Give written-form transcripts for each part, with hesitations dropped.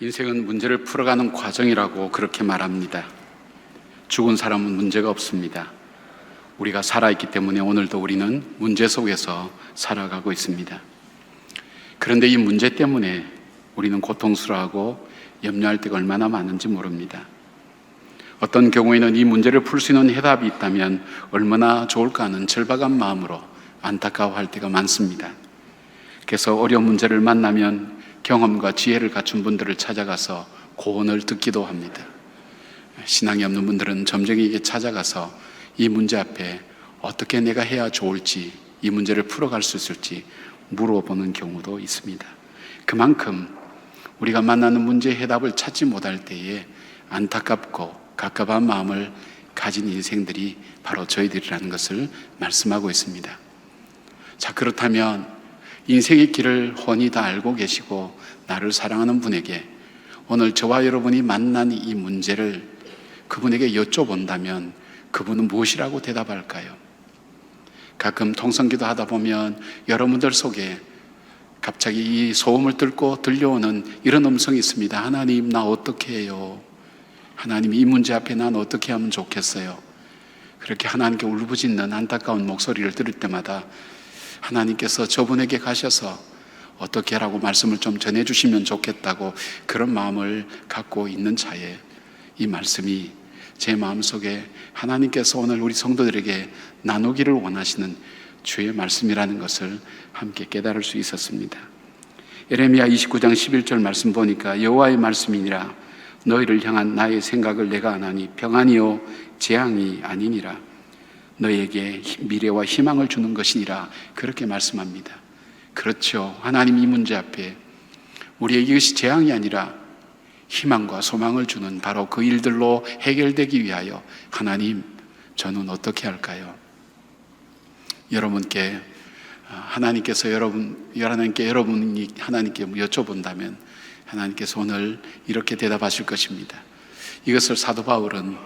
인생은 문제를 풀어가는 과정이라고 그렇게 말합니다. 죽은 사람은 문제가 없습니다. 우리가 살아있기 때문에 오늘도 우리는 문제 속에서 살아가고 있습니다. 그런데 이 문제 때문에 우리는 고통스러워하고 염려할 때가 얼마나 많은지 모릅니다. 어떤 경우에는 이 문제를 풀 수 있는 해답이 있다면 얼마나 좋을까 하는 절박한 마음으로 안타까워할 때가 많습니다. 그래서 어려운 문제를 만나면 경험과 지혜를 갖춘 분들을 찾아가서 고언을 듣기도 합니다. 신앙이 없는 분들은 점쟁이에게 찾아가서 이 문제 앞에 어떻게 내가 해야 좋을지, 이 문제를 풀어갈 수 있을지 물어보는 경우도 있습니다. 그만큼 우리가 만나는 문제의 해답을 찾지 못할 때에 안타깝고 갑갑한 마음을 가진 인생들이 바로 저희들이라는 것을 말씀하고 있습니다. 자, 그렇다면 인생의 길을 훤히 다 알고 계시고 나를 사랑하는 분에게 오늘 저와 여러분이 만난 이 문제를 그분에게 여쭤본다면 그분은 무엇이라고 대답할까요? 가끔 통성기도 하다 보면 여러분들 속에 갑자기 이 소음을 뚫고 들려오는 이런 음성이 있습니다. 하나님, 나 어떻게 해요? 하나님, 이 문제 앞에 난 어떻게 하면 좋겠어요? 그렇게 하나님께 울부짖는 안타까운 목소리를 들을 때마다 하나님께서 저분에게 가셔서 어떻게 하라고 말씀을 좀 전해주시면 좋겠다고 그런 마음을 갖고 있는 차에 이 말씀이 제 마음속에 하나님께서 오늘 우리 성도들에게 나누기를 원하시는 주의 말씀이라는 것을 함께 깨달을 수 있었습니다. 예레미야 29장 11절 말씀 보니까 여호와의 말씀이니라 너희를 향한 나의 생각을 내가 아나니 평안이요 재앙이 아니니라 너에게 미래와 희망을 주는 것이니라 그렇게 말씀합니다. 그렇죠. 하나님 이 문제 앞에 우리에게 이것이 재앙이 아니라 희망과 소망을 주는 바로 그 일들로 해결되기 위하여 하나님, 저는 어떻게 할까요? 여러분께 하나님께서 여러분이 하나님께 여쭤본다면 하나님께서 오늘 이렇게 대답하실 것입니다. 이것을 사도 바울은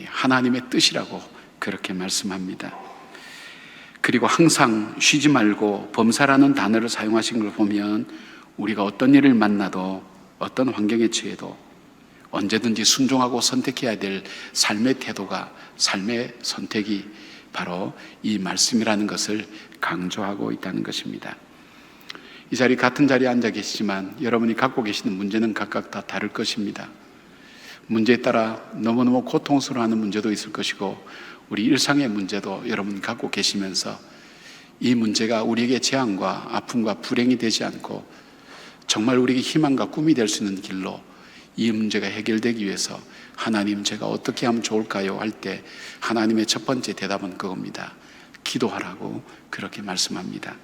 하나님의 뜻이라고 그렇게 말씀합니다. 그리고 항상 쉬지 말고 범사라는 단어를 사용하신 걸 보면 우리가 어떤 일을 만나도 어떤 환경에 처해도 언제든지 순종하고 선택해야 될 삶의 태도가, 삶의 선택이 바로 이 말씀이라는 것을 강조하고 있다는 것입니다. 이 자리 같은 자리에 앉아 계시지만 여러분이 갖고 계시는 문제는 각각 다 다를 것입니다. 문제에 따라 너무너무 고통스러워하는 문제도 있을 것이고 우리 일상의 문제도 여러분이 갖고 계시면서 이 문제가 우리에게 재앙과 아픔과 불행이 되지 않고 정말 우리에게 희망과 꿈이 될 수 있는 길로 이 문제가 해결되기 위해서 하나님, 제가 어떻게 하면 좋을까요? 할 때 하나님의 첫 번째 대답은 그겁니다. 기도하라고 그렇게 말씀합니다.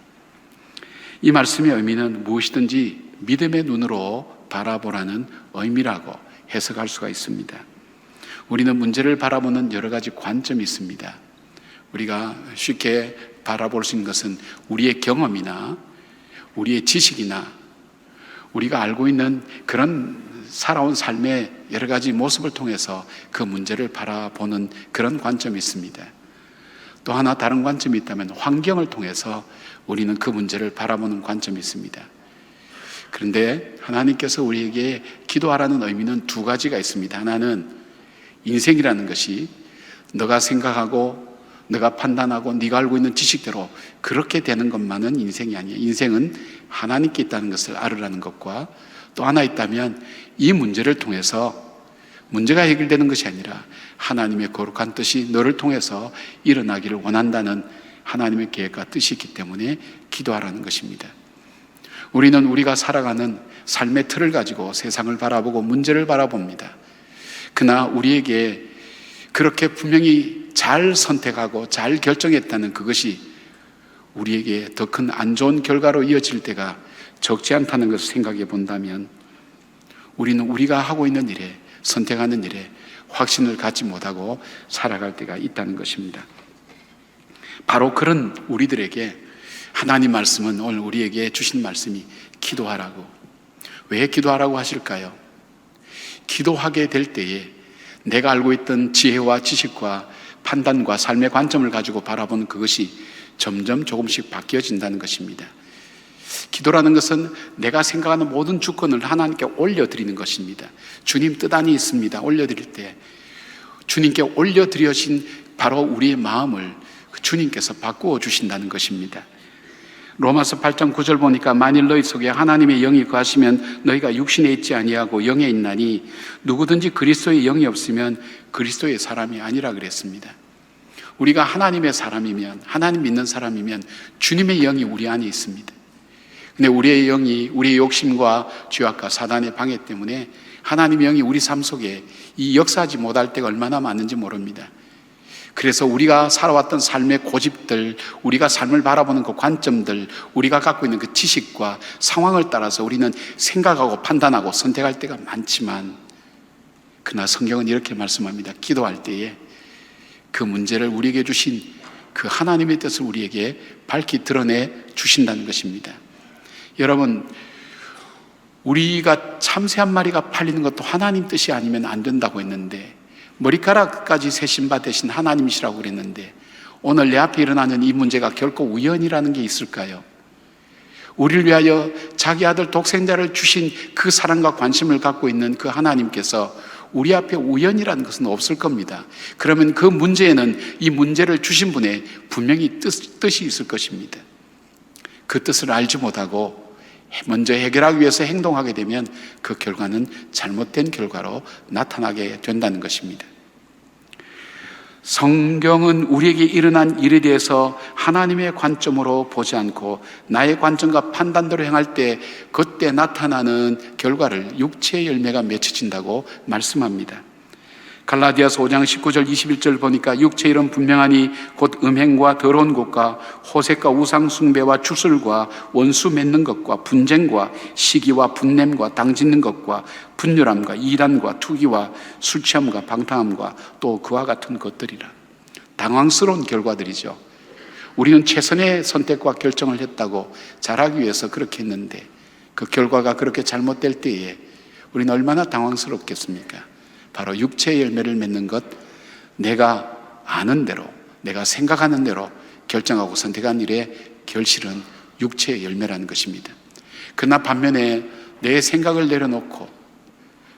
이 말씀의 의미는 무엇이든지 믿음의 눈으로 바라보라는 의미라고 해석할 수가 있습니다. 우리는 문제를 바라보는 여러 가지 관점이 있습니다. 우리가 쉽게 바라볼 수 있는 것은 우리의 경험이나 우리의 지식이나 우리가 알고 있는 그런 살아온 삶의 여러 가지 모습을 통해서 그 문제를 바라보는 그런 관점이 있습니다. 또 하나 다른 관점이 있다면 환경을 통해서 우리는 그 문제를 바라보는 관점이 있습니다. 그런데 하나님께서 우리에게 기도하라는 의미는 두 가지가 있습니다. 하나는 인생이라는 것이 너가 생각하고 너가 판단하고 네가 알고 있는 지식대로 그렇게 되는 것만은 인생이 아니에요. 인생은 하나님께 있다는 것을 알으라는 것과 또 하나 있다면 이 문제를 통해서 문제가 해결되는 것이 아니라 하나님의 거룩한 뜻이 너를 통해서 일어나기를 원한다는 하나님의 계획과 뜻이 있기 때문에 기도하라는 것입니다. 우리는 우리가 살아가는 삶의 틀을 가지고 세상을 바라보고 문제를 바라봅니다. 그러나 우리에게 그렇게 분명히 잘 선택하고 잘 결정했다는 그것이 우리에게 더 큰 안 좋은 결과로 이어질 때가 적지 않다는 것을 생각해 본다면 우리는 우리가 하고 있는 일에, 선택하는 일에 확신을 갖지 못하고 살아갈 때가 있다는 것입니다. 바로 그런 우리들에게 하나님 말씀은 오늘 우리에게 주신 말씀이 기도하라고. 왜 기도하라고 하실까요? 기도하게 될 때에 내가 알고 있던 지혜와 지식과 판단과 삶의 관점을 가지고 바라보는 그것이 점점 조금씩 바뀌어진다는 것입니다. 기도라는 것은 내가 생각하는 모든 주권을 하나님께 올려드리는 것입니다. 주님 뜻 안이 있습니다. 올려드릴 때 주님께 올려드려진 바로 우리의 마음을 주님께서 바꾸어 주신다는 것입니다. 로마서 8장 9절 보니까 만일 너희 속에 하나님의 영이 거하시면 너희가 육신에 있지 아니하고 영에 있나니 누구든지 그리스도의 영이 없으면 그리스도의 사람이 아니라 그랬습니다. 우리가 하나님의 사람이면, 하나님 믿는 사람이면 주님의 영이 우리 안에 있습니다. 근데 우리의 영이 우리의 욕심과 죄악과 사단의 방해 때문에 하나님의 영이 우리 삶 속에 이 역사하지 못할 때가 얼마나 많은지 모릅니다. 그래서 우리가 살아왔던 삶의 고집들, 우리가 삶을 바라보는 그 관점들, 우리가 갖고 있는 그 지식과 상황을 따라서 우리는 생각하고 판단하고 선택할 때가 많지만, 그러나 성경은 이렇게 말씀합니다. 기도할 때에 그 문제를 우리에게 주신 그 하나님의 뜻을 우리에게 밝히 드러내 주신다는 것입니다. 여러분, 우리가 참새 한 마리가 팔리는 것도 하나님 뜻이 아니면 안 된다고 했는데, 머리카락까지 세신 바 되신 하나님이시라고 그랬는데, 오늘 내 앞에 일어나는 이 문제가 결코 우연이라는 게 있을까요? 우리를 위하여 자기 아들 독생자를 주신 그 사랑과 관심을 갖고 있는 그 하나님께서 우리 앞에 우연이라는 것은 없을 겁니다. 그러면 그 문제에는 이 문제를 주신 분의 분명히 뜻이 있을 것입니다. 그 뜻을 알지 못하고 먼저 해결하기 위해서 행동하게 되면 그 결과는 잘못된 결과로 나타나게 된다는 것입니다. 성경은 우리에게 일어난 일에 대해서 하나님의 관점으로 보지 않고 나의 관점과 판단대로 행할 때 그때 나타나는 결과를 육체의 열매가 맺혀진다고 말씀합니다. 갈라디아서 5장 19절 21절 보니까 육체의 일은 분명하니 곧 음행과 더러운 것과 호색과 우상 숭배와 주술과 원수 맺는 것과 분쟁과 시기와 분냄과 당짓는 것과 분열함과 이란과 투기와 술 취함과 방탕함과 또 그와 같은 것들이라. 당황스러운 결과들이죠. 우리는 최선의 선택과 결정을 했다고 잘하기 위해서 그렇게 했는데 그 결과가 그렇게 잘못될 때에 우리는 얼마나 당황스럽겠습니까? 바로 육체의 열매를 맺는 것, 내가 아는 대로, 내가 생각하는 대로 결정하고 선택한 일의 결실은 육체의 열매라는 것입니다. 그러나 반면에 내 생각을 내려놓고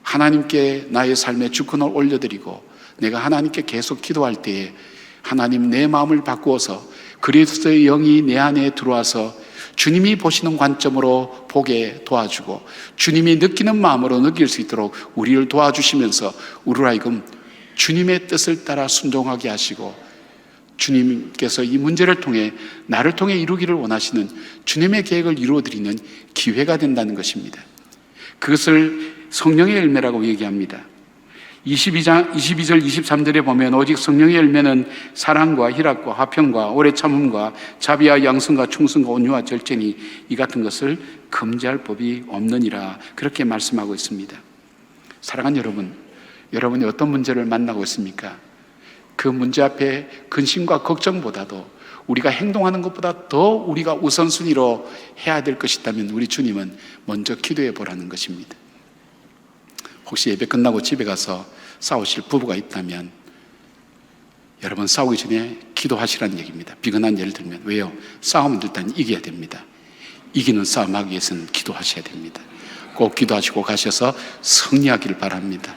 하나님께 나의 삶의 주권을 올려드리고 내가 하나님께 계속 기도할 때에 하나님 내 마음을 바꾸어서 그리스도의 영이 내 안에 들어와서 주님이 보시는 관점으로 보게 도와주고 주님이 느끼는 마음으로 느낄 수 있도록 우리를 도와주시면서 우리로 하여금 주님의 뜻을 따라 순종하게 하시고 주님께서 이 문제를 통해 나를 통해 이루기를 원하시는 주님의 계획을 이루어드리는 기회가 된다는 것입니다. 그것을 성령의 열매라고 얘기합니다. 22절 23절에 보면 오직 성령의 열매는 사랑과 희락과 화평과 오래 참음과 자비와 양성과 충성과 온유와 절제니 이 같은 것을 금지할 법이 없느니라, 그렇게 말씀하고 있습니다. 사랑하는 여러분, 여러분이 어떤 문제를 만나고 있습니까? 그 문제 앞에 근심과 걱정보다도 우리가 행동하는 것보다 더 우리가 우선순위로 해야 될 것이 있다면 우리 주님은 먼저 기도해 보라는 것입니다. 혹시 예배 끝나고 집에 가서 싸우실 부부가 있다면 여러분, 싸우기 전에 기도하시라는 얘기입니다. 비근한 예를 들면, 왜요? 싸우면 일단 이겨야 됩니다. 이기는 싸움하기 위해서는 기도하셔야 됩니다. 꼭 기도하시고 가셔서 승리하기를 바랍니다.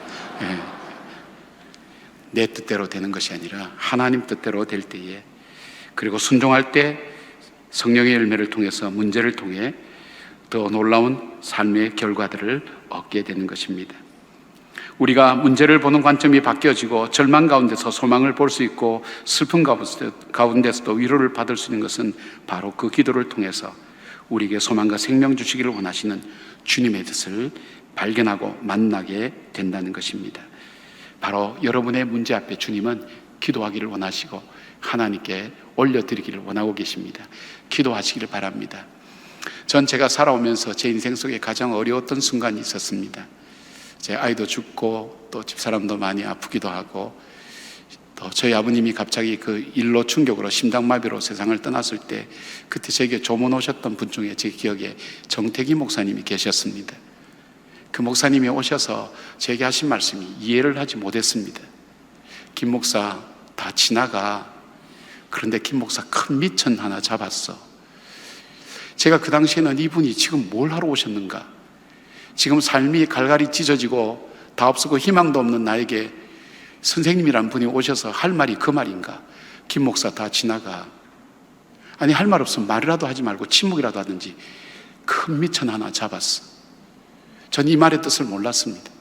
내 뜻대로 되는 것이 아니라 하나님 뜻대로 될 때에, 그리고 순종할 때 성령의 열매를 통해서 문제를 통해 더 놀라운 삶의 결과들을 얻게 되는 것입니다. 우리가 문제를 보는 관점이 바뀌어지고 절망 가운데서 소망을 볼 수 있고 슬픔 가운데서도 위로를 받을 수 있는 것은 바로 그 기도를 통해서 우리에게 소망과 생명 주시기를 원하시는 주님의 뜻을 발견하고 만나게 된다는 것입니다. 바로 여러분의 문제 앞에 주님은 기도하기를 원하시고 하나님께 올려드리기를 원하고 계십니다. 기도하시기를 바랍니다. 전 제가 살아오면서 제 인생 속에 가장 어려웠던 순간이 있었습니다. 제 아이도 죽고 또 집사람도 많이 아프기도 하고 또 저희 아버님이 갑자기 그 일로 충격으로 심장마비로 세상을 떠났을 때 그때 제게 조문 오셨던 분 중에 제 기억에 정태기 목사님이 계셨습니다. 그 목사님이 오셔서 제게 하신 말씀이 이해를 하지 못했습니다. 김 목사 다 지나가. 그런데 김 목사 큰 미천 하나 잡았어. 제가 그 당시에는 이분이 지금 뭘 하러 오셨는가? 지금 삶이 갈갈이 찢어지고 다 없고 희망도 없는 나에게 선생님이란 분이 오셔서 할 말이 그 말인가? 김 목사 다 지나가. 아니, 할 말 없으면 말이라도 하지 말고 침묵이라도 하든지. 큰 미천 하나 잡았어. 전 이 말의 뜻을 몰랐습니다.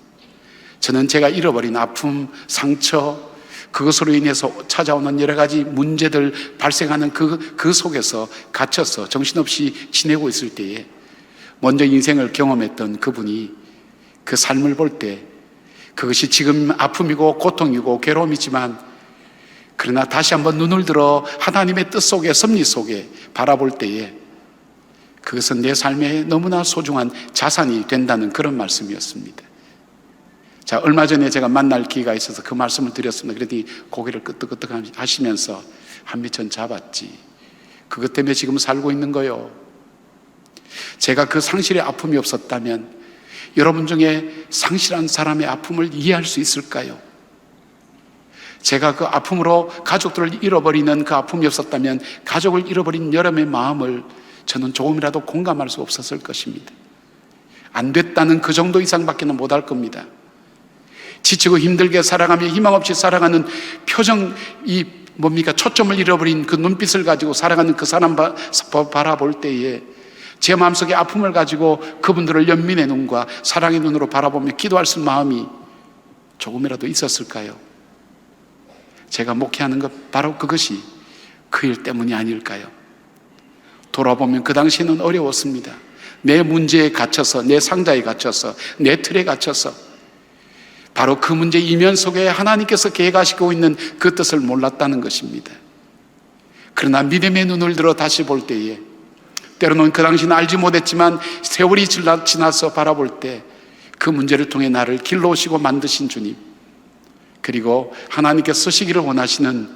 저는 제가 잃어버린 아픔, 상처, 그것으로 인해서 찾아오는 여러 가지 문제들 발생하는 그 속에서 갇혀서 정신없이 지내고 있을 때에 먼저 인생을 경험했던 그분이 그 삶을 볼 때 그것이 지금 아픔이고 고통이고 괴로움이지만 그러나 다시 한번 눈을 들어 하나님의 뜻 속에 섭리 속에 바라볼 때에 그것은 내 삶에 너무나 소중한 자산이 된다는 그런 말씀이었습니다. 자, 얼마 전에 제가 만날 기회가 있어서 그 말씀을 드렸습니다. 그랬더니 고개를 끄덕끄덕 하시면서 한미천 잡았지. 그것 때문에 지금 살고 있는 거요. 제가 그 상실의 아픔이 없었다면 여러분 중에 상실한 사람의 아픔을 이해할 수 있을까요? 제가 그 아픔으로 가족들을 잃어버리는 그 아픔이 없었다면 가족을 잃어버린 여러분의 마음을 저는 조금이라도 공감할 수 없었을 것입니다. 안 됐다는 그 정도 이상밖에는 못할 겁니다. 지치고 힘들게 살아가며 희망 없이 살아가는 표정, 초점을 잃어버린 그 눈빛을 가지고 살아가는 그 사람 바라볼 때에 제 마음속에 아픔을 가지고 그분들을 연민의 눈과 사랑의 눈으로 바라보며 기도할 수 있는 마음이 조금이라도 있었을까요? 제가 목회하는 것 바로 그것이 그 일 때문이 아닐까요? 돌아보면 그 당시에는 어려웠습니다. 내 문제에 갇혀서, 내 상자에 갇혀서, 내 틀에 갇혀서 바로 그 문제 이면 속에 하나님께서 계획하시고 있는 그 뜻을 몰랐다는 것입니다. 그러나 믿음의 눈을 들어 다시 볼 때에 때로는 그 당시는 알지 못했지만 세월이 지나서 바라볼 때 그 문제를 통해 나를 길러오시고 만드신 주님, 그리고 하나님께서 쓰시기를 원하시는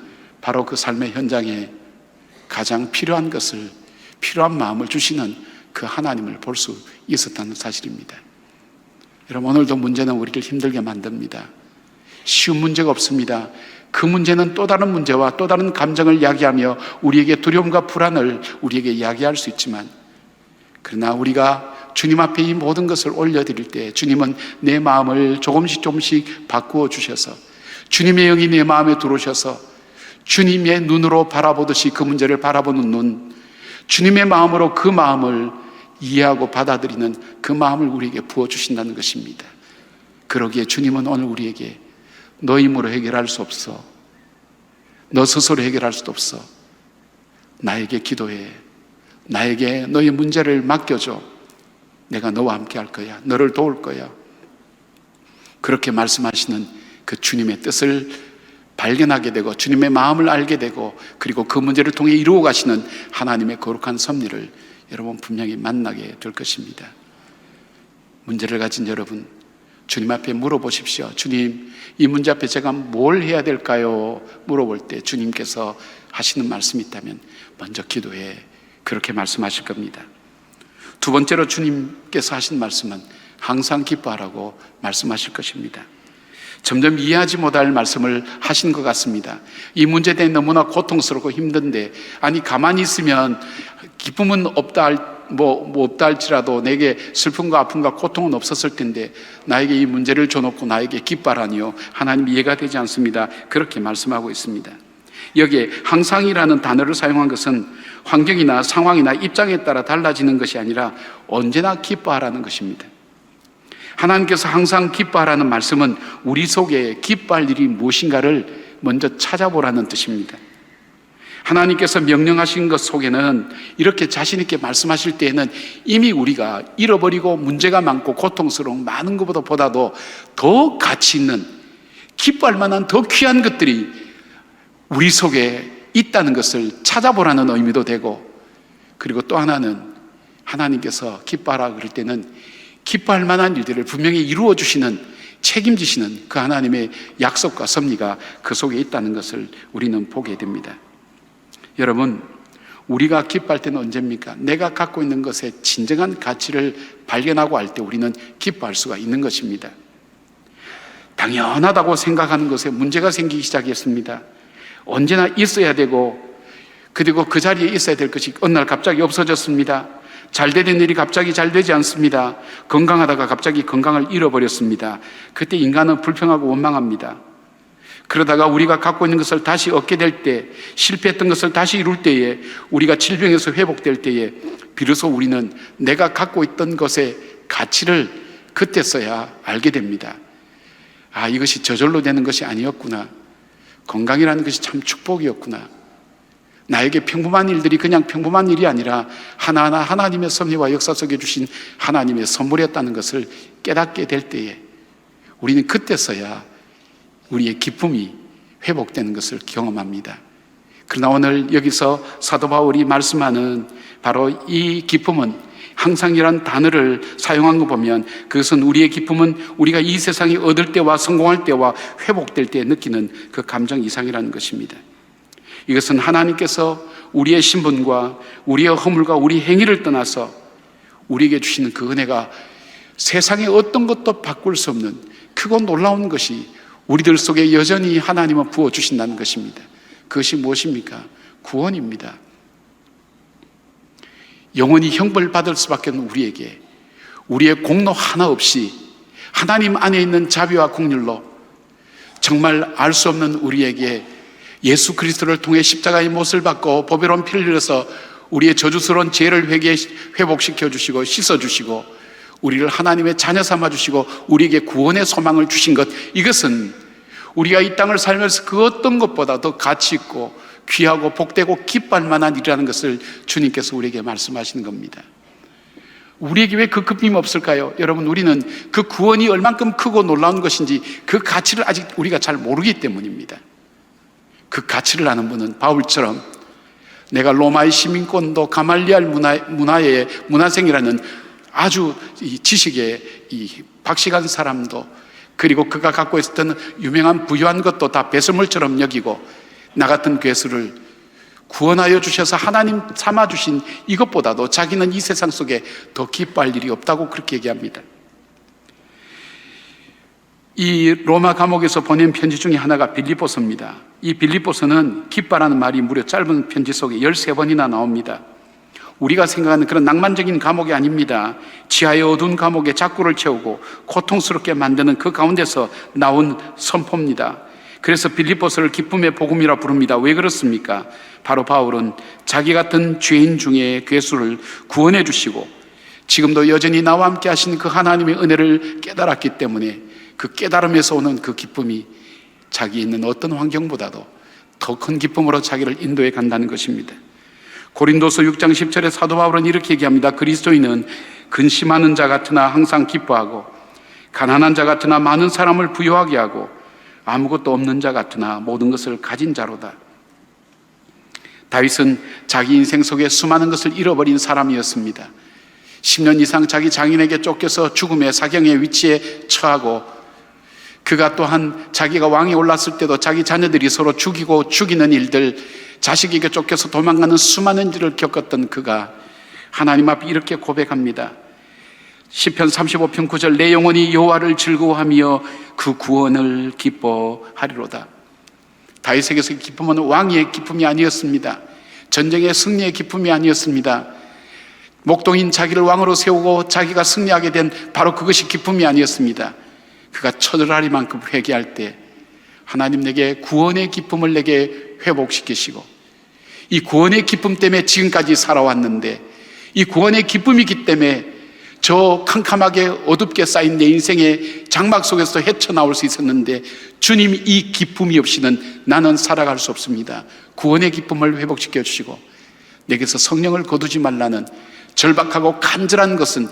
바로 그 삶의 현장에 가장 필요한 것을, 필요한 마음을 주시는 그 하나님을 볼 수 있었다는 사실입니다. 여러분, 오늘도 문제는 우리를 힘들게 만듭니다. 쉬운 문제가 없습니다. 그 문제는 또 다른 문제와 또 다른 감정을 야기하며 우리에게 두려움과 불안을 우리에게 야기할 수 있지만, 그러나 우리가 주님 앞에 이 모든 것을 올려드릴 때 주님은 내 마음을 조금씩 바꾸어 주셔서 주님의 영이 내 마음에 들어오셔서 주님의 눈으로 바라보듯이 그 문제를 바라보는 눈, 주님의 마음으로 그 마음을 이해하고 받아들이는 그 마음을 우리에게 부어주신다는 것입니다. 그러기에 주님은 오늘 우리에게 너 힘으로 해결할 수 없어, 너 스스로 해결할 수도 없어, 나에게 기도해, 나에게 너의 문제를 맡겨줘, 내가 너와 함께 할 거야, 너를 도울 거야, 그렇게 말씀하시는 그 주님의 뜻을 발견하게 되고 주님의 마음을 알게 되고 그리고 그 문제를 통해 이루어 가시는 하나님의 거룩한 섭리를 여러분 분명히 만나게 될 것입니다. 문제를 가진 여러분, 주님 앞에 물어보십시오. 주님, 이 문제 앞에 제가 뭘 해야 될까요? 물어볼 때 주님께서 하시는 말씀이 있다면 먼저 기도해, 그렇게 말씀하실 겁니다. 두 번째로 주님께서 하신 말씀은 항상 기뻐하라고 말씀하실 것입니다. 점점 이해하지 못할 말씀을 하신 것 같습니다. 이 문제에 대해 너무나 고통스럽고 힘든데, 아니 가만히 있으면 기쁨은 없다 할지라도 내게 슬픔과 아픔과 고통은 없었을 텐데 나에게 이 문제를 줘놓고 나에게 기뻐하라니요, 하나님 이해가 되지 않습니다. 그렇게 말씀하고 있습니다. 여기에 항상이라는 단어를 사용한 것은 환경이나 상황이나 입장에 따라 달라지는 것이 아니라 언제나 기뻐하라는 것입니다. 하나님께서 항상 기뻐하라는 말씀은 우리 속에 기뻐할 일이 무엇인가를 먼저 찾아보라는 뜻입니다. 하나님께서 명령하신 것 속에는 이렇게 자신 있게 말씀하실 때에는 이미 우리가 잃어버리고 문제가 많고 고통스러운 많은 것보다도 더 가치 있는, 기뻐할 만한 더 귀한 것들이 우리 속에 있다는 것을 찾아보라는 의미도 되고, 그리고 또 하나는 하나님께서 기뻐하라 그럴 때는 기뻐할 만한 일들을 분명히 이루어 주시는, 책임지시는 그 하나님의 약속과 섭리가 그 속에 있다는 것을 우리는 보게 됩니다. 여러분, 우리가 기뻐할 때는 언제입니까? 내가 갖고 있는 것의 진정한 가치를 발견하고 할 때 우리는 기뻐할 수가 있는 것입니다. 당연하다고 생각하는 것에 문제가 생기기 시작했습니다. 언제나 있어야 되고 그리고 그 자리에 있어야 될 것이 어느 날 갑자기 없어졌습니다. 잘 되던 일이 갑자기 잘 되지 않습니다. 건강하다가 갑자기 건강을 잃어버렸습니다. 그때 인간은 불평하고 원망합니다. 그러다가 우리가 갖고 있는 것을 다시 얻게 될 때, 실패했던 것을 다시 이룰 때에, 우리가 질병에서 회복될 때에 비로소 우리는 내가 갖고 있던 것의 가치를 그때서야 알게 됩니다. 아, 이것이 저절로 되는 것이 아니었구나. 건강이라는 것이 참 축복이었구나. 나에게 평범한 일들이 그냥 평범한 일이 아니라 하나하나 하나님의 섭리와 역사 속에 주신 하나님의 선물이었다는 것을 깨닫게 될 때에 우리는 그때서야 우리의 기쁨이 회복되는 것을 경험합니다. 그러나 오늘 여기서 사도 바울이 말씀하는 바로 이 기쁨은, 항상이란 단어를 사용한 거 보면 그것은 우리의 기쁨은 우리가 이 세상에 얻을 때와 성공할 때와 회복될 때 느끼는 그 감정 이상이라는 것입니다. 이것은 하나님께서 우리의 신분과 우리의 허물과 우리 행위를 떠나서 우리에게 주시는 그 은혜가 세상의 어떤 것도 바꿀 수 없는 크고 놀라운 것이 우리들 속에 여전히 하나님은 부어주신다는 것입니다. 그것이 무엇입니까? 구원입니다. 영원히 형벌받을 수밖에 없는 우리에게 우리의 공로 하나 없이 하나님 안에 있는 자비와 공률로 정말 알 수 없는 우리에게 예수 그리스도를 통해 십자가의 못을 받고 보배로운 피를 흘려서 우리의 저주스러운 죄를 회복시켜 주시고 씻어 주시고 우리를 하나님의 자녀 삼아 주시고 우리에게 구원의 소망을 주신 것, 이것은 우리가 이 땅을 살면서 그 어떤 것보다 더 가치 있고 귀하고 복되고 기뻐할 만한 일이라는 것을 주님께서 우리에게 말씀하시는 겁니다. 우리에게 왜 그 기쁨이 없을까요? 여러분, 우리는 그 구원이 얼만큼 크고 놀라운 것인지 그 가치를 아직 우리가 잘 모르기 때문입니다. 그 가치를 아는 분은 바울처럼 내가 로마의 시민권도 가말리알 문화의 문화생이라는 아주 지식의 박식한 사람도, 그리고 그가 갖고 있었던 유명한 부유한 것도 다 배설물처럼 여기고 나 같은 괴수를 구원하여 주셔서 하나님 삼아 주신 이것보다도 자기는 이 세상 속에 더 기뻐할 일이 없다고 그렇게 얘기합니다. 이 로마 감옥에서 보낸 편지 중에 하나가 빌립보서입니다. 이 빌립보서는 기뻐라는 말이 무려 짧은 편지 속에 13번이나 나옵니다. 우리가 생각하는 그런 낭만적인 감옥이 아닙니다. 지하의 어두운 감옥에 작구를 채우고 고통스럽게 만드는 그 가운데서 나온 선포입니다. 그래서 빌립보서를 기쁨의 복음이라 부릅니다. 왜 그렇습니까? 바로 바울은 자기 같은 죄인 중에 괴수를 구원해 주시고 지금도 여전히 나와 함께 하신 그 하나님의 은혜를 깨달았기 때문에 그 깨달음에서 오는 그 기쁨이 자기 있는 어떤 환경보다도 더 큰 기쁨으로 자기를 인도해 간다는 것입니다. 고린도서 6장 10절에 사도 바울은 이렇게 얘기합니다. 그리스도인은 근심하는 자 같으나 항상 기뻐하고 가난한 자 같으나 많은 사람을 부유하게 하고 아무것도 없는 자 같으나 모든 것을 가진 자로다. 다윗은 자기 인생 속에 수많은 것을 잃어버린 사람이었습니다. 10년 이상 자기 장인에게 쫓겨서 죽음의 사경의 위치에 처하고, 그가 또한 자기가 왕에 올랐을 때도 자기 자녀들이 서로 죽이고 죽이는 일들, 자식에게 쫓겨서 도망가는 수많은 일을 겪었던 그가 하나님 앞에 이렇게 고백합니다. 시편 35편 9절, 내 영혼이 여호와를 즐거워하며 그 구원을 기뻐하리로다. 다윗에게서 기쁨은 왕의 기쁨이 아니었습니다. 전쟁의 승리의 기쁨이 아니었습니다. 목동인 자기를 왕으로 세우고 자기가 승리하게 된 바로 그것이 기쁨이 아니었습니다. 그가 처절하리만큼 회개할 때 하나님 내게 구원의 기쁨을 내게 회복시키시고, 이 구원의 기쁨 때문에 지금까지 살아왔는데, 이 구원의 기쁨이기 때문에 저 캄캄하게 어둡게 쌓인 내 인생의 장막 속에서 헤쳐나올 수 있었는데, 주님 이 기쁨이 없이는 나는 살아갈 수 없습니다. 구원의 기쁨을 회복시켜 주시고 내게서 성령을 거두지 말라는 절박하고 간절한 것은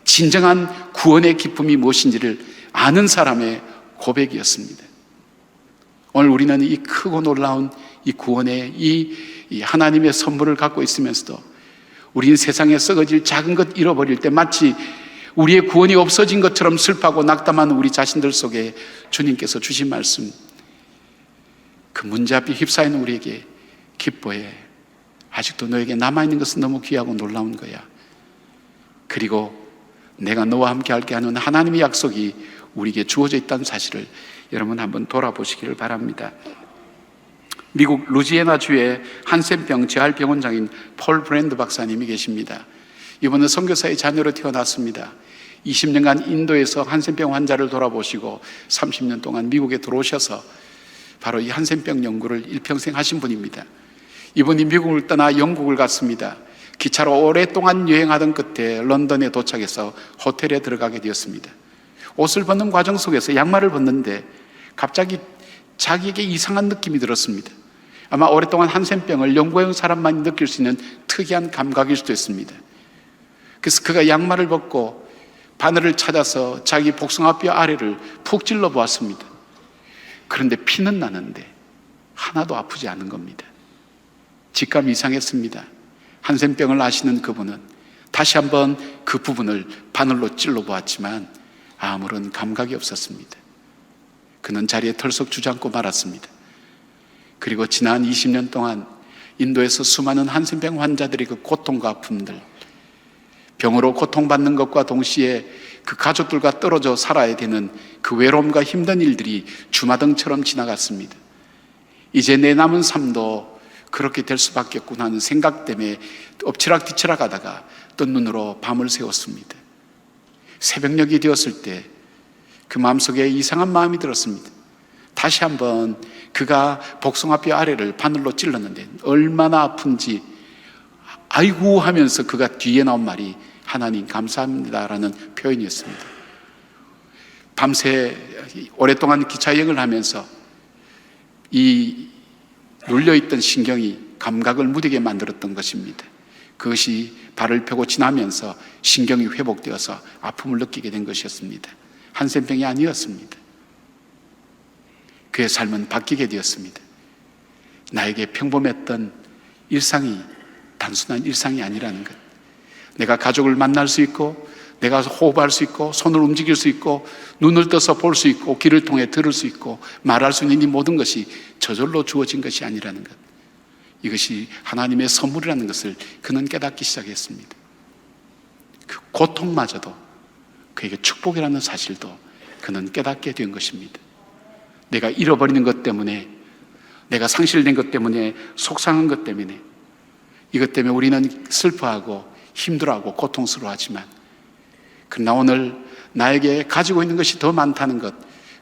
진정한 구원의 기쁨이 무엇인지를 아는 사람의 고백이었습니다. 오늘 우리는 이 크고 놀라운 이 구원의 이 하나님의 선물을 갖고 있으면서도 우리는 세상에 썩어질 작은 것 잃어버릴 때 마치 우리의 구원이 없어진 것처럼 슬퍼하고 낙담한 우리 자신들 속에 주님께서 주신 말씀, 그 문제 앞에 휩싸이는 우리에게 기뻐해. 아직도 너에게 남아있는 것은 너무 귀하고 놀라운 거야. 그리고 내가 너와 함께 할게 하는 하나님의 약속이 우리에게 주어져 있다는 사실을 여러분 한번 돌아보시기를 바랍니다. 미국 루지애나주의 한센병 재활병원장인 폴 브랜드 박사님이 계십니다. 이번에 선교사의 자녀로 태어났습니다. 20년간 인도에서 한센병 환자를 돌아보시고 30년 동안 미국에 들어오셔서 바로 이 한센병 연구를 일평생 하신 분입니다. 이분이 미국을 떠나 영국을 갔습니다. 기차로 오랫동안 여행하던 끝에 런던에 도착해서 호텔에 들어가게 되었습니다. 옷을 벗는 과정 속에서 양말을 벗는데 갑자기 자기에게 이상한 느낌이 들었습니다. 아마 오랫동안 한센병을 연구해온 사람만 느낄 수 있는 특이한 감각일 수도 있습니다. 그래서 그가 양말을 벗고 바늘을 찾아서 자기 복숭아뼈 아래를 푹 찔러 보았습니다. 그런데 피는 나는데 하나도 아프지 않은 겁니다. 직감이 이상했습니다. 한센병을 아시는 그분은 다시 한번 그 부분을 바늘로 찔러 보았지만 아무런 감각이 없었습니다. 그는 자리에 털썩 주저앉고 말았습니다. 그리고 지난 20년 동안 인도에서 수많은 한센병 환자들의 그 고통과 아픔들, 병으로 고통받는 것과 동시에 그 가족들과 떨어져 살아야 되는 그 외로움과 힘든 일들이 주마등처럼 지나갔습니다. 이제 내 남은 삶도 그렇게 될 수밖에 없구나 하는 생각 때문에 엎치락뒤치락 하다가 뜬 눈으로 밤을 새웠습니다. 새벽녘이 되었을 때 그 마음속에 이상한 마음이 들었습니다. 다시 한번 그가 복숭아뼈 아래를 바늘로 찔렀는데 얼마나 아픈지 아이고 하면서 그가 뒤에 나온 말이 하나님 감사합니다라는 표현이었습니다. 밤새 오랫동안 기차여행을 하면서 이 눌려있던 신경이 감각을 무디게 만들었던 것입니다. 그것이 발을 펴고 지나면서 신경이 회복되어서 아픔을 느끼게 된 것이었습니다. 한센병이 아니었습니다. 그의 삶은 바뀌게 되었습니다. 나에게 평범했던 일상이 단순한 일상이 아니라는 것, 내가 가족을 만날 수 있고 내가 호흡할 수 있고 손을 움직일 수 있고 눈을 떠서 볼 수 있고 귀를 통해 들을 수 있고 말할 수 있는 이 모든 것이 저절로 주어진 것이 아니라는 것, 이것이 하나님의 선물이라는 것을 그는 깨닫기 시작했습니다. 그 고통마저도 그에게 축복이라는 사실도 그는 깨닫게 된 것입니다. 내가 잃어버리는 것 때문에, 내가 상실된 것 때문에, 속상한 것 때문에, 이것 때문에 우리는 슬퍼하고 힘들어하고 고통스러워하지만, 그러나 오늘 나에게 가지고 있는 것이 더 많다는 것,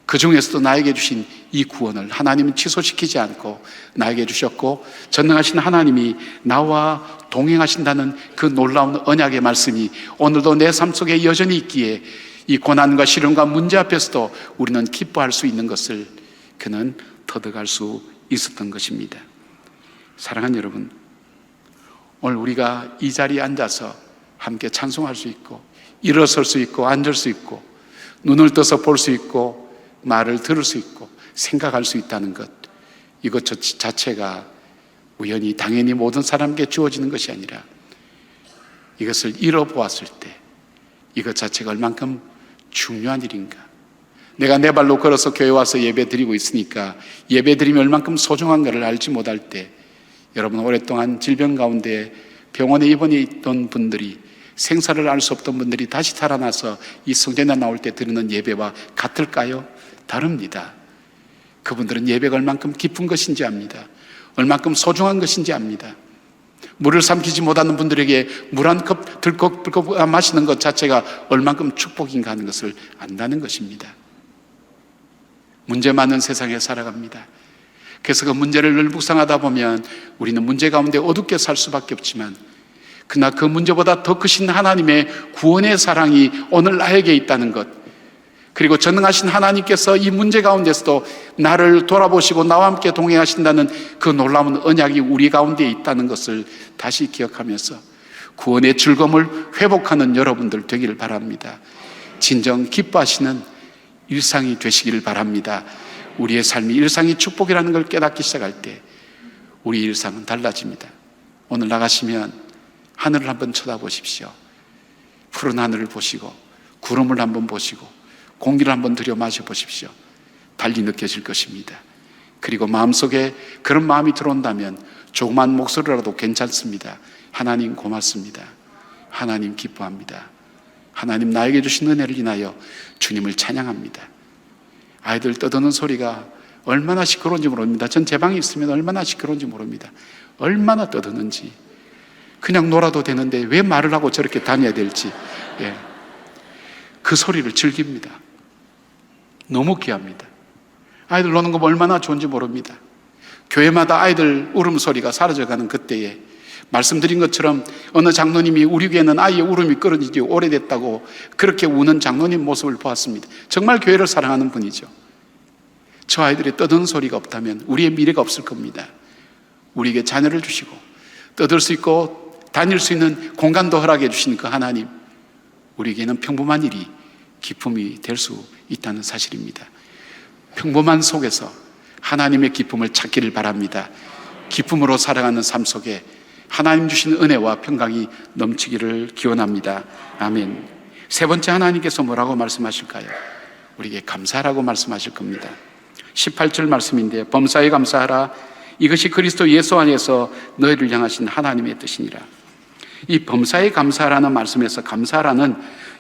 그 중에서도 나에게 주신 이 구원을 하나님은 취소시키지 않고 나에게 주셨고, 전능하신 하나님이 나와 동행하신다는 그 놀라운 언약의 말씀이 오늘도 내 삶 속에 여전히 있기에 이 고난과 시련과 문제 앞에서도 우리는 기뻐할 수 있는 것을 그는 터득할 수 있었던 것입니다. 사랑하는 여러분, 오늘 우리가 이 자리에 앉아서 함께 찬송할 수 있고 일어설 수 있고 앉을 수 있고 눈을 떠서 볼 수 있고 말을 들을 수 있고 생각할 수 있다는 것, 이것 자체가 우연히 당연히 모든 사람에게 주어지는 것이 아니라 이것을 잃어보았을 때 이것 자체가 얼만큼 중요한 일인가. 내가 내 발로 걸어서 교회 와서 예배 드리고 있으니까 예배 드림이 얼만큼 소중한가를 알지 못할 때, 여러분 오랫동안 질병 가운데 병원에 입원해 있던 분들이, 생사를 알 수 없던 분들이 다시 살아나서 이 성전에 나올 때 드리는 예배와 같을까요? 다릅니다. 그분들은 예배가 얼만큼 깊은 것인지 압니다. 얼만큼 소중한 것인지 압니다. 물을 삼키지 못하는 분들에게 물 한 컵 들컥 마시는 것 자체가 얼만큼 축복인가 하는 것을 안다는 것입니다. 문제 많은 세상에 살아갑니다. 그래서 그 문제를 늘 묵상하다 보면 우리는 문제 가운데 어둡게 살 수밖에 없지만, 그러나 그 문제보다 더 크신 하나님의 구원의 사랑이 오늘 나에게 있다는 것, 그리고 전능하신 하나님께서 이 문제 가운데서도 나를 돌아보시고 나와 함께 동행하신다는 그 놀라운 언약이 우리 가운데 있다는 것을 다시 기억하면서 구원의 즐거움을 회복하는 여러분들 되기를 바랍니다. 진정 기뻐하시는 일상이 되시기를 바랍니다. 우리의 삶이 일상이 축복이라는 걸 깨닫기 시작할 때 우리 일상은 달라집니다. 오늘 나가시면 하늘을 한번 쳐다보십시오. 푸른 하늘을 보시고 구름을 한번 보시고 공기를 한번 들여 마셔보십시오. 달리 느껴질 것입니다. 그리고 마음속에 그런 마음이 들어온다면 조그만 목소리라도 괜찮습니다. 하나님 고맙습니다. 하나님 기뻐합니다. 하나님 나에게 주신 은혜를 인하여 주님을 찬양합니다. 아이들 떠드는 소리가 얼마나 시끄러운지 모릅니다. 전 제 방에 있으면 얼마나 시끄러운지 모릅니다. 얼마나 떠드는지. 그냥 놀아도 되는데 왜 말을 하고 저렇게 다녀야 될지, 예. 그 소리를 즐깁니다. 너무 귀합니다. 아이들 노는 거 얼마나 좋은지 모릅니다. 교회마다 아이들 울음소리가 사라져가는 그때에 말씀드린 것처럼 어느 장로님이 우리 교회는 아이의 울음이 끊어진 지 오래됐다고 그렇게 우는 장로님 모습을 보았습니다. 정말 교회를 사랑하는 분이죠. 저 아이들의 떠드는 소리가 없다면 우리의 미래가 없을 겁니다. 우리에게 자녀를 주시고 떠들 수 있고 다닐 수 있는 공간도 허락해 주신 그 하나님, 우리에게는 평범한 일이 기쁨이 될 수 있다는 사실입니다. 평범한 속에서 하나님의 기쁨을 찾기를 바랍니다. 기쁨으로 살아가는 삶 속에 하나님 주신 은혜와 평강이 넘치기를 기원합니다. 아멘. 세 번째, 하나님께서 뭐라고 말씀하실까요? 우리에게 감사하라고 말씀하실 겁니다. 18절 말씀인데, 범사에 감사하라. 이것이 그리스도 예수 안에서 너희를 향하신 하나님의 뜻이니라. 이 범사에 감사하라는 말씀에서 감사라는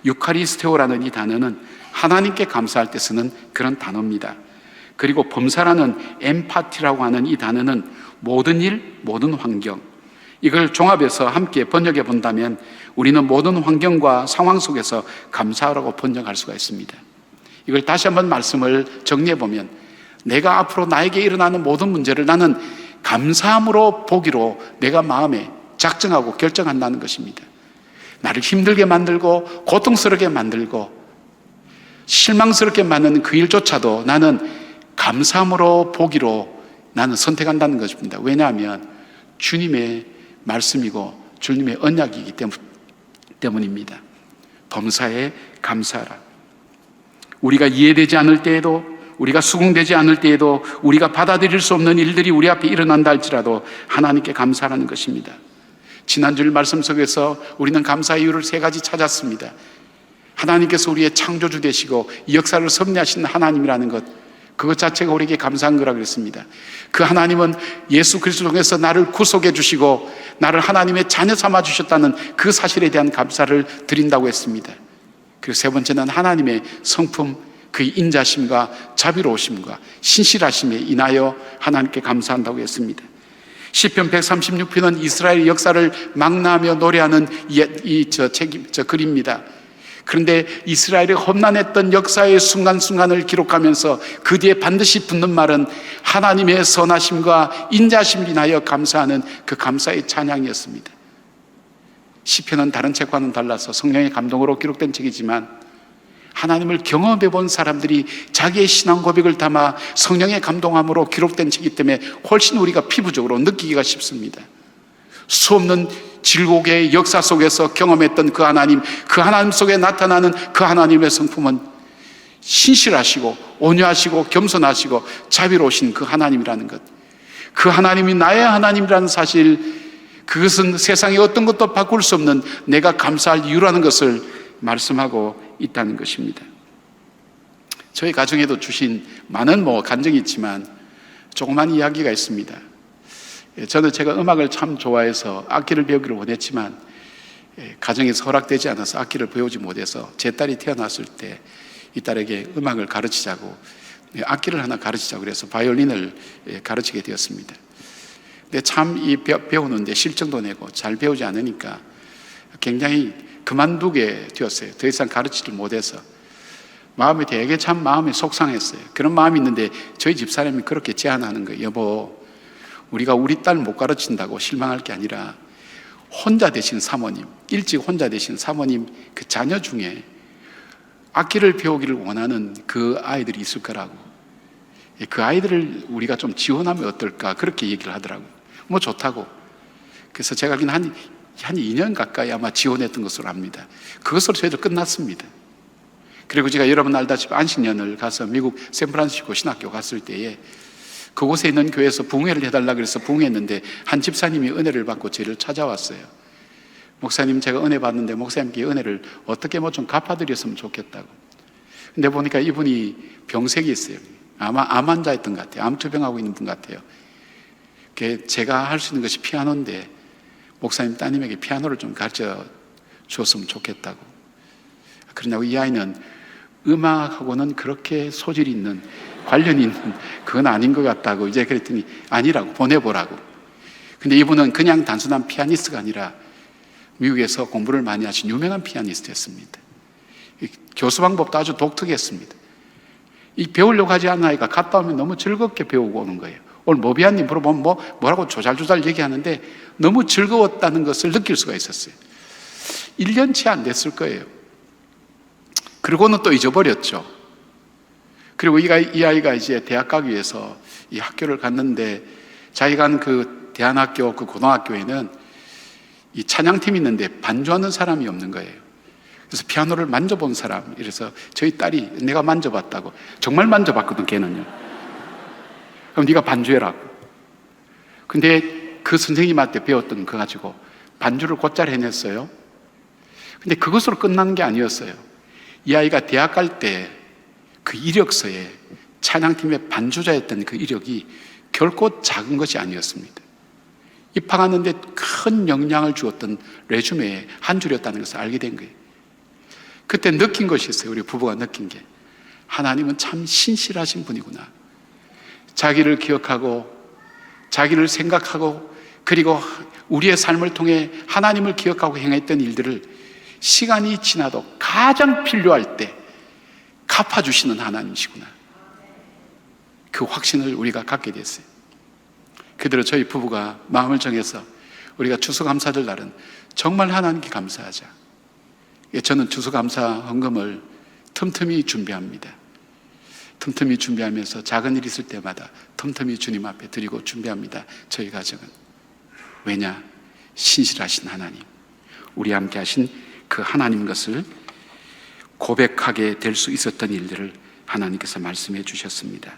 유카리스테오라는 이 단어는 하나님께 감사할 때 쓰는 그런 단어입니다. 그리고 범사라는 엠파티라고 하는 이 단어는 모든 일, 모든 환경, 이걸 종합해서 함께 번역해 본다면 우리는 모든 환경과 상황 속에서 감사하라고 번역할 수가 있습니다. 이걸 다시 한번 말씀을 정리해 보면, 내가 앞으로 나에게 일어나는 모든 문제를 나는 감사함으로 보기로 내가 마음에 작정하고 결정한다는 것입니다. 나를 힘들게 만들고 고통스럽게 만들고 실망스럽게 만드는 그 일조차도 나는 감사함으로 보기로 나는 선택한다는 것입니다. 왜냐하면 주님의 말씀이고 주님의 언약이기 때문입니다. 범사에 감사하라. 우리가 이해되지 않을 때에도, 우리가 수긍되지 않을 때에도, 우리가 받아들일 수 없는 일들이 우리 앞에 일어난다 할지라도 하나님께 감사하는 것입니다. 지난주일 말씀 속에서 우리는 감사의 이유를 세 가지 찾았습니다. 하나님께서 우리의 창조주 되시고 이 역사를 섭리하시는 하나님이라는 것, 그것 자체가 우리에게 감사한 거라고 그랬습니다. 그 하나님은 예수 그리스도 통해서 나를 구속해 주시고 나를 하나님의 자녀 삼아 주셨다는 그 사실에 대한 감사를 드린다고 했습니다. 그리고 세 번째는 하나님의 성품, 그의 인자심과 자비로우심과 신실하심에 인하여 하나님께 감사한다고 했습니다. 시편 136편은 이스라엘 역사를 망라하며 노래하는 글입니다. 그런데 이스라엘이 험난했던 역사의 순간순간을 기록하면서 그 뒤에 반드시 붙는 말은 하나님의 선하심과 인자심을 인하여 감사하는 그 감사의 찬양이었습니다. 시편은 다른 책과는 달라서 성령의 감동으로 기록된 책이지만 하나님을 경험해 본 사람들이 자기의 신앙 고백을 담아 성령의 감동함으로 기록된 책이기 때문에 훨씬 우리가 피부적으로 느끼기가 쉽습니다. 수없는 질곡의 역사 속에서 경험했던 그 하나님 속에 나타나는 그 하나님의 성품은 신실하시고 온유하시고 겸손하시고 자비로우신 그 하나님이라는 것, 그 하나님이 나의 하나님이라는 사실, 그것은 세상에 어떤 것도 바꿀 수 없는 내가 감사할 이유라는 것을 말씀하고 있다는 것입니다. 저희 가정에도 주신 많은 간증이 있지만 조그만 이야기가 있습니다. 저는 제가 음악을 참 좋아해서 악기를 배우기를 원했지만 가정에서 허락되지 않아서 악기를 배우지 못해서 제 딸이 태어났을 때 이 딸에게 음악을 가르치자고, 악기를 하나 가르치자고 그래서 바이올린을 가르치게 되었습니다. 근데 참 배우는데 실적도 내고 잘 배우지 않으니까 굉장히 그만두게 되었어요. 더 이상 가르치지 못해서 마음이 되게 참 마음이 속상했어요. 그런 마음이 있는데 저희 집사람이 그렇게 제안하는 거예요. 여보, 우리가 우리 딸 못 가르친다고 실망할 게 아니라 혼자 되신 사모님, 일찍 혼자 되신 사모님 그 자녀 중에 악기를 배우기를 원하는 그 아이들이 있을 거라고, 그 아이들을 우리가 좀 지원하면 어떨까, 그렇게 얘기를 하더라고요. 뭐 좋다고. 그래서 제가 알기는 한 2년 가까이 아마 지원했던 것으로 압니다. 그것으로 저희도 끝났습니다. 그리고 제가 여러분 알다시피 안식년을 가서 미국 샌프란시스코 신학교 갔을 때에 그곳에 있는 교회에서 부흥회를 해달라고 해서 부흥했는데 한 집사님이 은혜를 받고 저를 찾아왔어요. 목사님, 제가 은혜 받는데 목사님께 은혜를 어떻게 좀 갚아드렸으면 좋겠다고. 근데 보니까 이분이 병색이 있어요. 아마 암 환자였던 것 같아요. 암투병하고 있는 분 같아요. 제가 할 수 있는 것이 피아노인데 목사님 따님에게 피아노를 좀 가르쳐 줬으면 좋겠다고. 그러냐고. 이 아이는 음악하고는 그렇게 소질이 있는, 관련이 있는 그건 아닌 것 같다고. 이제 그랬더니 아니라고, 보내보라고. 근데 이분은 그냥 단순한 피아니스트가 아니라 미국에서 공부를 많이 하신 유명한 피아니스트였습니다. 교수 방법도 아주 독특했습니다. 이 배우려고 하지 않은 아이가 갔다 오면 너무 즐겁게 배우고 오는 거예요. 오늘 뭐 배웠니 물어보면 뭐라고 조잘조잘 얘기하는데 너무 즐거웠다는 것을 느낄 수가 있었어요. 1년치 안 됐을 거예요. 그리고는 또 잊어버렸죠. 그리고 이 아이가 이제 대학 가기 위해서 이 학교를 갔는데, 자기가 간 그 대안학교, 그 고등학교에는 이 찬양팀이 있는데 반주하는 사람이 없는 거예요. 그래서 피아노를 만져본 사람, 이래서 저희 딸이 내가 만져봤다고. 정말 만져봤거든, 걔는요. 그럼 네가 반주해라고. 근데 그 선생님한테 배웠던 거 가지고 반주를 곧잘 해냈어요. 근데 그것으로 끝나는 게 아니었어요. 이 아이가 대학 갈 때 그 이력서에 찬양팀의 반주자였던 그 이력이 결코 작은 것이 아니었습니다. 입학하는데 큰 영향을 주었던 레주메의 한 줄이었다는 것을 알게 된 거예요. 그때 느낀 것이 있어요. 우리 부부가 느낀 게, 하나님은 참 신실하신 분이구나. 자기를 기억하고 자기를 생각하고 그리고 우리의 삶을 통해 하나님을 기억하고 행했던 일들을 시간이 지나도 가장 필요할 때 갚아주시는 하나님이시구나. 그 확신을 우리가 갖게 됐어요. 그대로 저희 부부가 마음을 정해서 우리가 추수감사절 날은 정말 하나님께 감사하자. 저는 추수감사 헌금을 틈틈이 준비합니다. 틈틈이 준비하면서 작은 일 있을 때마다 틈틈이 주님 앞에 드리고 준비합니다. 저희 가정은. 왜냐? 신실하신 하나님, 우리 함께 하신 그 하나님 것을 고백하게 될 수 있었던 일들을 하나님께서 말씀해 주셨습니다.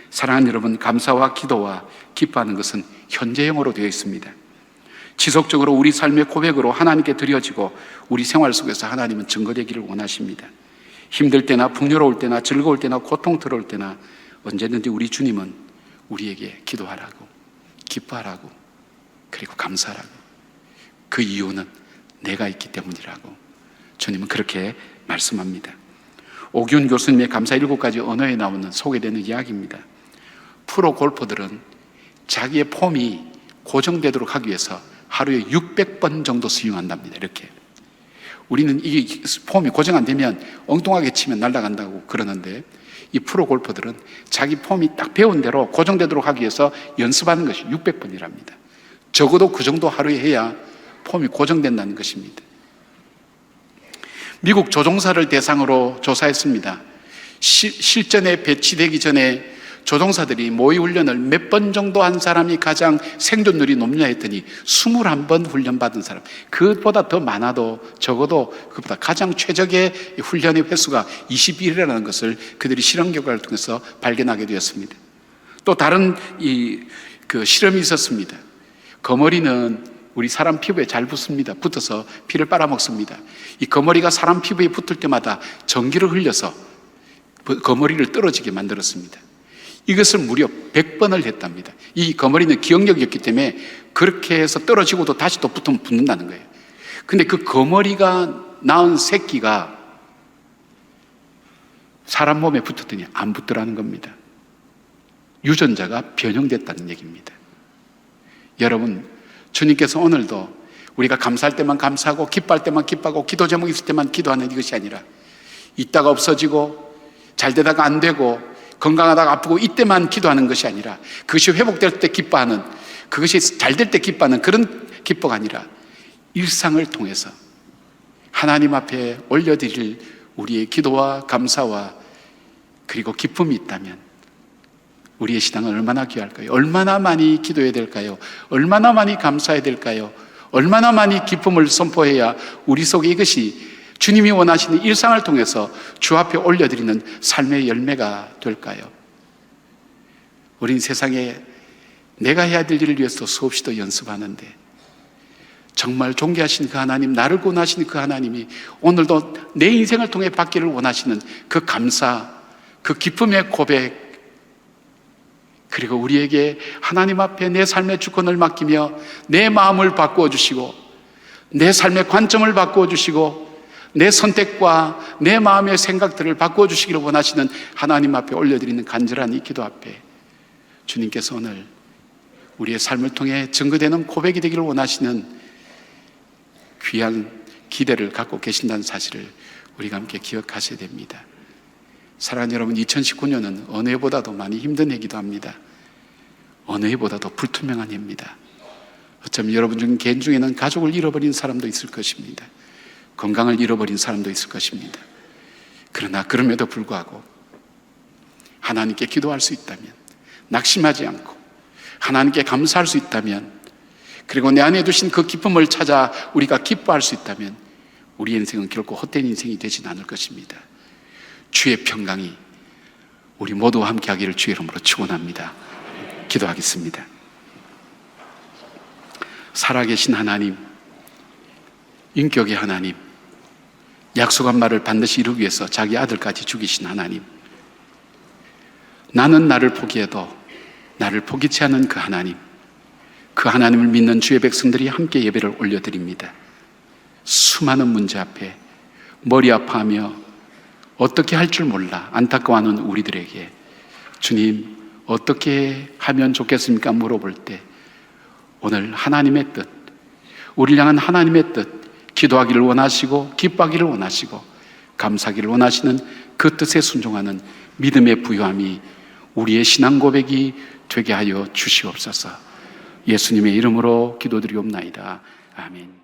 사랑하는 여러분, 감사와 기도와 기뻐하는 것은 현재형으로 되어 있습니다. 지속적으로 우리 삶의 고백으로 하나님께 드려지고 우리 생활 속에서 하나님은 증거되기를 원하십니다. 힘들 때나 풍요로울 때나 즐거울 때나 고통스러울 때나 언제든지 우리 주님은 우리에게 기도하라고, 기뻐하라고, 그리고 감사하라고. 그 이유는 내가 있기 때문이라고 주님은 그렇게 말씀합니다. 오기훈 교수님의 감사 7가지 언어에 나오는 소개되는 이야기입니다. 프로 골퍼들은 자기의 폼이 고정되도록 하기 위해서 하루에 600번 정도 스윙한답니다. 이렇게. 우리는 이 폼이 고정 안 되면 엉뚱하게 치면 날아간다고 그러는데, 이 프로 골퍼들은 자기 폼이 딱 배운 대로 고정되도록 하기 위해서 연습하는 것이 600번이랍니다. 적어도 그 정도 하루에 해야 폼이 고정된다는 것입니다. 미국 조종사를 대상으로 조사했습니다. 실전에 배치되기 전에 조종사들이 모의 훈련을 몇 번 정도 한 사람이 가장 생존율이 높냐 했더니 21번 훈련받은 사람, 그것보다 더 많아도 적어도 그것보다 가장 최적의 훈련의 횟수가 21이라는 것을 그들이 실험 결과를 통해서 발견하게 되었습니다. 또 다른 실험이 있었습니다. 거머리는 우리 사람 피부에 잘 붙습니다. 붙어서 피를 빨아먹습니다. 이 거머리가 사람 피부에 붙을 때마다 전기를 흘려서 거머리를 떨어지게 만들었습니다. 이것을 무려 100번을 했답니다. 이 거머리는 기억력이 없기 때문에 그렇게 해서 떨어지고도 다시 또 붙으면 붙는다는 거예요. 근데 그 거머리가 낳은 새끼가 사람 몸에 붙었더니 안 붙더라는 겁니다. 유전자가 변형됐다는 얘기입니다. 여러분, 주님께서 오늘도 우리가 감사할 때만 감사하고 기뻐할 때만 기뻐하고 기도 제목 있을 때만 기도하는 이것이 아니라, 있다가 없어지고 잘 되다가 안 되고 건강하다가 아프고 이때만 기도하는 것이 아니라, 그것이 회복될 때 기뻐하는, 그것이 잘 될 때 기뻐하는 그런 기뻐가 아니라 일상을 통해서 하나님 앞에 올려드릴 우리의 기도와 감사와 그리고 기쁨이 있다면 우리의 신앙은 얼마나 귀할까요? 얼마나 많이 기도해야 될까요? 얼마나 많이 감사해야 될까요? 얼마나 많이 기쁨을 선포해야 우리 속에 이것이 주님이 원하시는 일상을 통해서 주 앞에 올려드리는 삶의 열매가 될까요? 우린 세상에 내가 해야 될 일을 위해서 수없이도 연습하는데, 정말 존귀하신 그 하나님, 나를 구원하시는 그 하나님이 오늘도 내 인생을 통해 받기를 원하시는 그 감사, 그 기쁨의 고백, 그리고 우리에게 하나님 앞에 내 삶의 주권을 맡기며 내 마음을 바꾸어 주시고 내 삶의 관점을 바꾸어 주시고 내 선택과 내 마음의 생각들을 바꾸어 주시기를 원하시는 하나님 앞에 올려드리는 간절한 이 기도 앞에 주님께서 오늘 우리의 삶을 통해 증거되는 고백이 되기를 원하시는 귀한 기대를 갖고 계신다는 사실을 우리가 함께 기억하셔야 됩니다. 사랑하는 여러분, 2019년은 어느 해보다도 많이 힘든 해기도 합니다. 어느 해보다도 불투명한 해입니다. 어쩌면 여러분 중 개인 중에는 가족을 잃어버린 사람도 있을 것입니다. 건강을 잃어버린 사람도 있을 것입니다. 그러나 그럼에도 불구하고 하나님께 기도할 수 있다면, 낙심하지 않고 하나님께 감사할 수 있다면, 그리고 내 안에 두신 그 기쁨을 찾아 우리가 기뻐할 수 있다면 우리 인생은 결코 헛된 인생이 되진 않을 것입니다. 주의 평강이 우리 모두와 함께 하기를 주의 이름으로 축원합니다. 기도하겠습니다. 살아계신 하나님, 인격의 하나님, 약속한 말을 반드시 이루기 위해서 자기 아들까지 죽이신 하나님, 나는 나를 포기해도 나를 포기치 않은 그 하나님, 그 하나님을 믿는 주의 백성들이 함께 예배를 올려드립니다. 수많은 문제 앞에 머리 아파하며 어떻게 할 줄 몰라 안타까워하는 우리들에게 주님, 어떻게 하면 좋겠습니까? 물어볼 때 오늘 하나님의 뜻, 우리를 향한 하나님의 뜻, 기도하기를 원하시고 기뻐하기를 원하시고 감사하기를 원하시는 그 뜻에 순종하는 믿음의 부요함이 우리의 신앙 고백이 되게 하여 주시옵소서. 예수님의 이름으로 기도드리옵나이다. 아멘.